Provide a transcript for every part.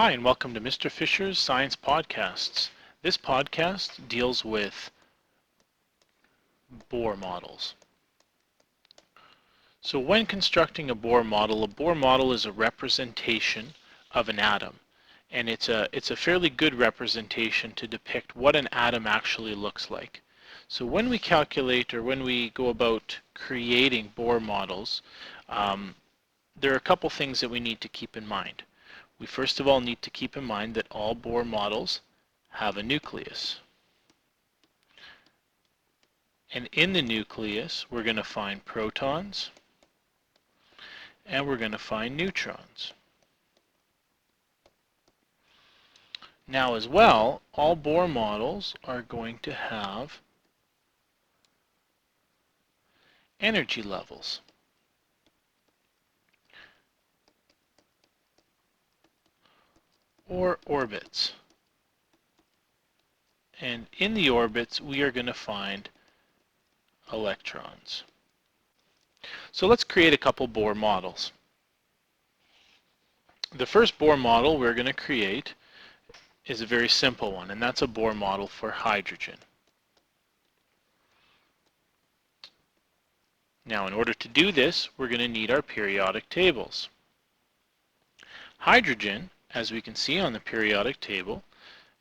Hi, and welcome to Mr. Fisher's Science Podcasts. This podcast deals with Bohr models. So when constructing a Bohr model is a representation of an atom. And it's a fairly good representation to depict what an atom actually looks like. So when we calculate or when we go about creating Bohr models, there are a couple things that we need to keep in mind. We first of all need to keep in mind that all Bohr models have a nucleus. And in the nucleus, we're going to find protons and we're going to find neutrons. Now as well, all Bohr models are going to have energy levels. Or orbits. And in the orbits, we are going to find electrons. So let's create a couple Bohr models. The first Bohr model we're going to create is a very simple one, and that's a Bohr model for hydrogen. Now, in order to do this, we're going to need our periodic tables. Hydrogen, as we can see on the periodic table,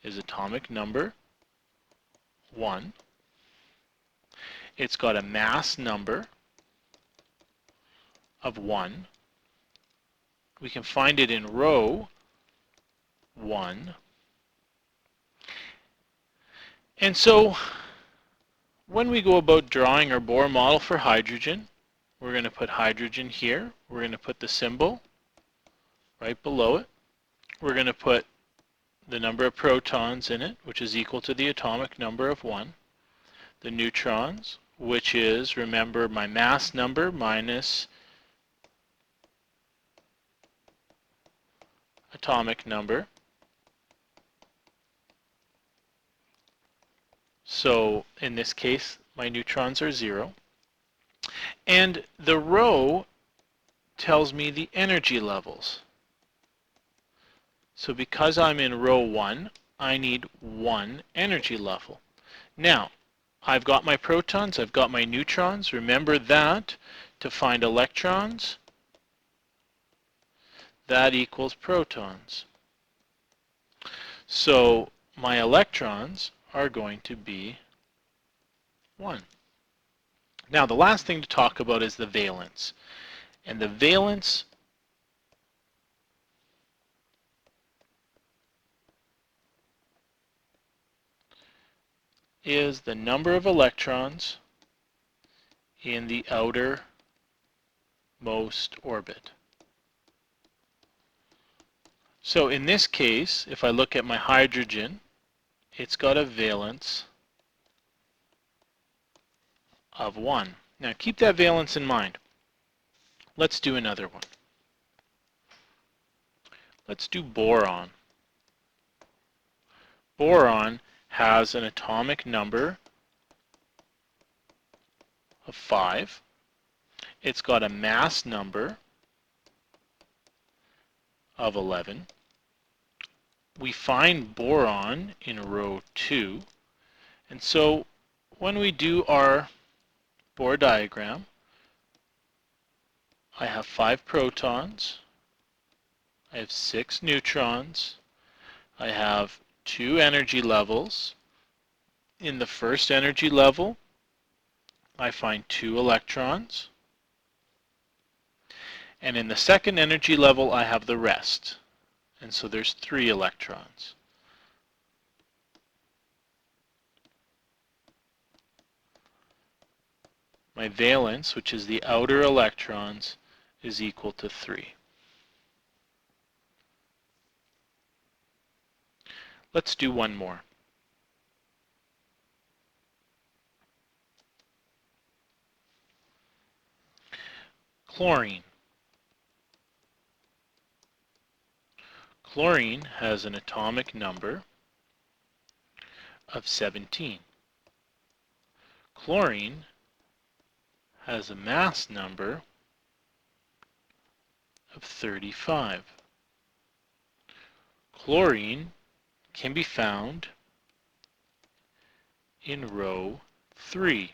is atomic number 1. It's got a mass number of 1. We can find it in row 1. And so when we go about drawing our Bohr model for hydrogen, we're going to put hydrogen here. We're going to put the symbol right below it. We're going to put the number of protons in it, which is equal to the atomic number of 1. The neutrons, which is, remember, my mass number minus atomic number. So in this case, my neutrons are 0. And the row tells me the energy levels. So because I'm in row 1, I need 1 energy level. Now, I've got my protons, I've got my neutrons. Remember that to find electrons, that equals protons. So my electrons are going to be 1. Now the last thing to talk about is the valence. And the valence is the number of electrons in the outermost orbit. So in this case, if I look at my hydrogen, it's got a valence of 1. Now keep that valence in mind. Let's do another one. Let's do boron. Boron has an atomic number of 5. It's got a mass number of 11. We find boron in row 2. And so when we do our Bohr diagram, I have 5 protons, I have 6 neutrons, I have 2 energy levels. In the first energy level, I find 2 electrons. And in the second energy level, I have the rest. And so there's 3 electrons. My valence, which is the outer electrons, is equal to 3. Let's do one more. Chlorine. Chlorine has an atomic number of 17. Chlorine has a mass number of 35. Chlorine can be found in row 3.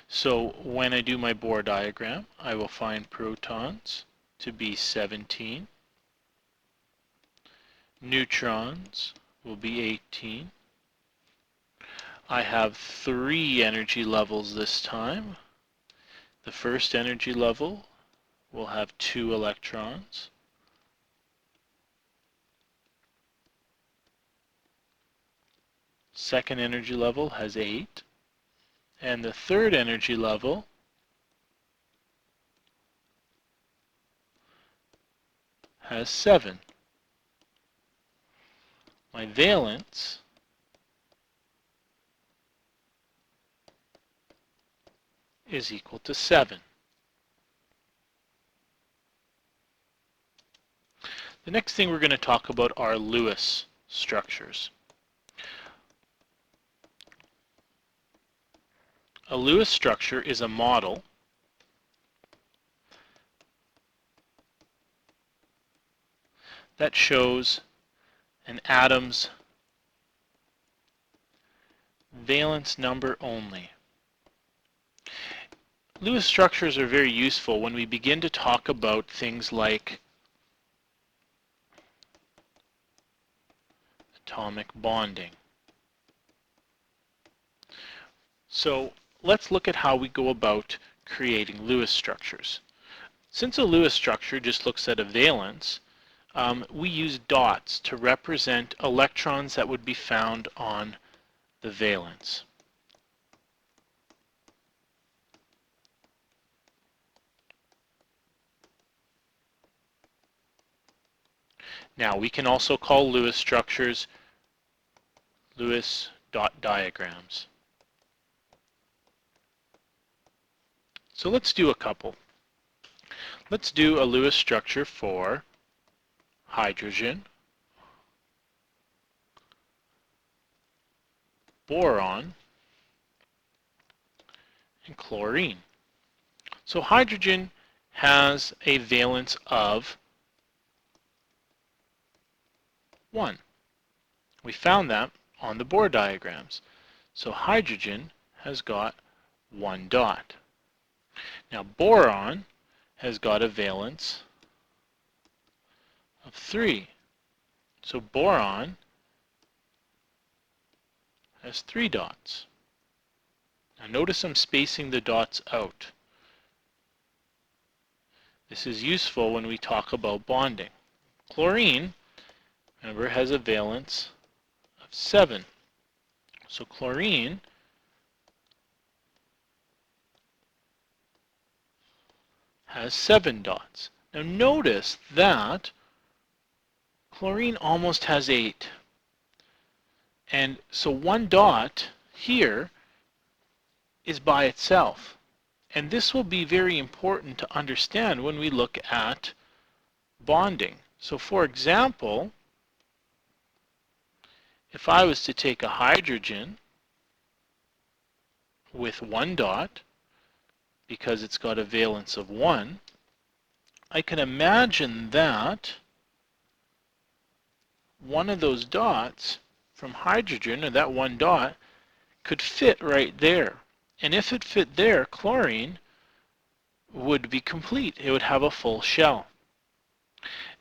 So when I do my Bohr diagram, I will find protons to be 17, neutrons will be 18. I have 3 energy levels this time. The first energy level will have 2 electrons. Second energy level has 8. And the third energy level has 7. My valence is equal to 7. The next thing we're going to talk about are Lewis structures. A Lewis structure is a model that shows an atom's valence number only. Lewis structures are very useful when we begin to talk about things like atomic bonding. So let's look at how we go about creating Lewis structures. Since a Lewis structure just looks at a valence, we use dots to represent electrons that would be found on the valence. Now we can also call Lewis structures Lewis dot diagrams. So let's do a couple. Let's do a Lewis structure for hydrogen, boron, and chlorine. So hydrogen has a valence of 1. We found that on the Bohr diagrams. So hydrogen has got 1 dot. Now boron has got a valence of 3. So boron has 3 dots. Now notice I'm spacing the dots out. This is useful when we talk about bonding. Chlorine, remember, has a valence of 7. So chlorine has 7 dots. Now notice that chlorine almost has 8. And so 1 dot here is by itself. And this will be very important to understand when we look at bonding. So for example, if I was to take a hydrogen with 1 dot, because it's got a valence of 1, I can imagine that one of those dots from hydrogen, or that 1 dot, could fit right there. And if it fit there, chlorine would be complete. It would have a full shell.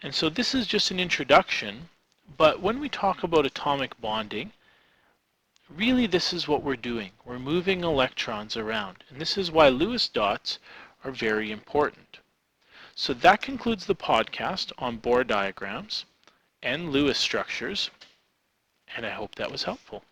And so this is just an introduction, but when we talk about atomic bonding, really this is what we're doing. We're moving electrons around. And this is why Lewis dots are very important. So that concludes the podcast on Bohr diagrams and Lewis structures, and I hope that was helpful.